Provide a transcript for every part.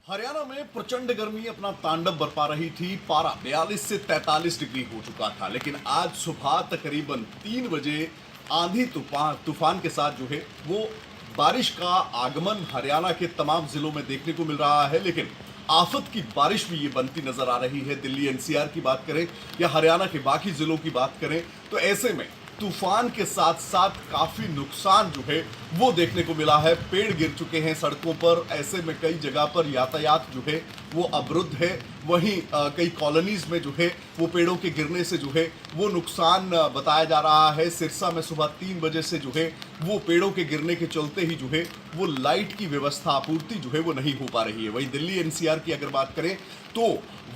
हरियाणा में प्रचंड गर्मी अपना तांडव बरपा रही थी। पारा 42 से 43 डिग्री हो चुका था, लेकिन आज सुबह तकरीबन 3 बजे आंधी तूफान के साथ जो है वो बारिश का आगमन हरियाणा के तमाम जिलों में देखने को मिल रहा है। लेकिन आफत की बारिश भी ये बनती नजर आ रही है। दिल्ली एनसीआर की बात करें या हरियाणा के बाकी जिलों की बात करें तो ऐसे में तूफान के साथ साथ काफी नुकसान जो है वो देखने को मिला है। पेड़ गिर चुके हैं सड़कों पर, ऐसे में कई जगह पर यातायात जो है वो अवरुद्ध है। वहीं कई कॉलोनीज में जो है वो पेड़ों के गिरने से जो है वो नुकसान बताया जा रहा है। सिरसा में सुबह 3 बजे से जो है वो पेड़ों के गिरने के चलते ही जो है वो लाइट की व्यवस्था आपूर्ति जो है वो नहीं हो पा रही है। वहीं दिल्ली एनसीआर की अगर बात करें तो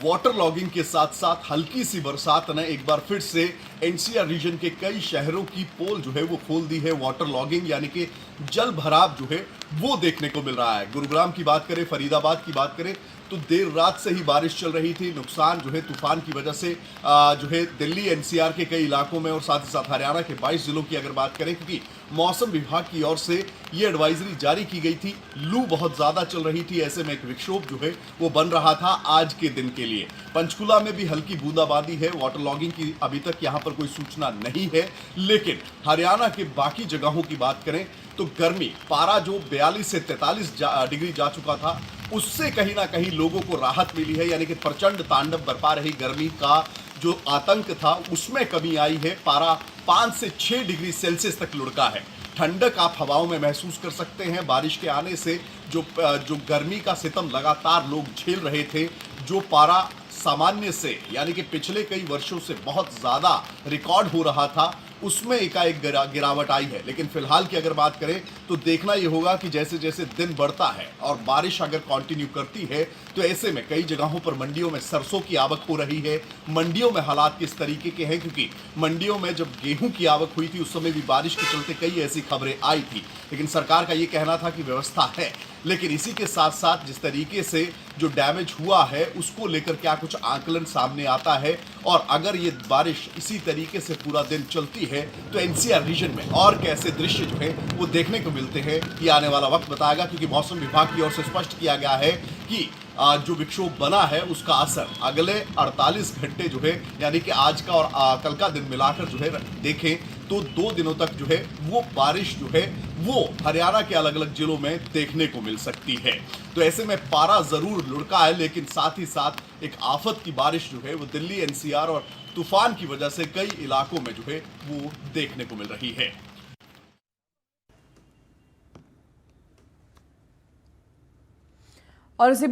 वाटर लॉगिंग के साथ साथ हल्की सी बरसात ने एक बार फिर से एनसीआर रीजन के कई शहरों की पोल जो है वो खोल दी है। वाटर लॉगिंग यानी कि जल भराव जो है वो देखने को मिल रहा है। गुरुग्राम की बात करें, फरीदाबाद की बात करें तो देर रात से ही बारिश चल रही थी। नुकसान जो है तूफान की वजह से जो है दिल्ली एनसीआर के कई इलाकों में और साथ ही साथ हरियाणा के 22 जिलों की अगर बात करें, क्योंकि मौसम विभाग की ओर से ये एडवाइजरी जारी की गई थी। लू बहुत ज्यादा चल रही थी, ऐसे में एक विक्षोभ जो है वो बन रहा था आज के दिन के लिए। पंचकुला में भी हल्की बूंदाबांदी है। वाटर लॉगिंग की अभी तक यहाँ पर कोई सूचना नहीं है। लेकिन हरियाणा के बाकी जगहों की बात करें तो गर्मी पारा जो 42 से 43 डिग्री जा चुका था उससे कहीं ना कहीं लोगों को राहत मिली है। यानी कि प्रचंड तांडव बरपा रही गर्मी का जो आतंक था उसमें कमी आई है। पारा 5 से 6 डिग्री सेल्सियस तक लुढ़का है। ठंडक आप हवाओं में महसूस कर सकते हैं। बारिश के आने से जो गर्मी का सितम लगातार लोग झेल रहे थे, जो पारा सामान्य से यानी कि पिछले कई वर्षों से बहुत ज़्यादा रिकॉर्ड हो रहा था उसमें एकाएक गिरावट आई है। लेकिन फिलहाल की अगर बात करें तो देखना ये होगा कि जैसे जैसे दिन बढ़ता है और बारिश अगर कंटिन्यू करती है तो ऐसे में कई जगहों पर मंडियों में सरसों की आवक हो रही है। मंडियों में हालात किस तरीके के हैं, क्योंकि मंडियों में जब गेहूं की आवक हुई थी उस समय भी बारिश के चलते कई ऐसी खबरें आई थी, लेकिन सरकार का ये कहना था कि व्यवस्था है। लेकिन इसी के साथ साथ जिस तरीके से जो डैमेज हुआ है उसको लेकर क्या कुछ आकलन सामने आता है, और अगर ये बारिश इसी तरीके से पूरा दिन चलती है तो एनसीआर रीजन में और कैसे दृश्य जो है वो देखने को मिलते हैं ये आने वाला वक्त बताएगा। क्योंकि मौसम विभाग की ओर से स्पष्ट किया गया है कि जो विक्षोभ बना है उसका असर अगले 48 घंटे जो है यानी कि आज का और कल का दिन मिलाकर जो है देखें तो 2 दिनों तक जो है वो बारिश जो है वो हरियाणा के अलग अलग जिलों में देखने को मिल सकती है। तो ऐसे में पारा जरूर लुढ़का है, लेकिन साथ ही साथ एक आफत की बारिश जो है वो दिल्ली एनसीआर और तूफान की वजह से कई इलाकों में जो है वो देखने को मिल रही है। और इसी बीच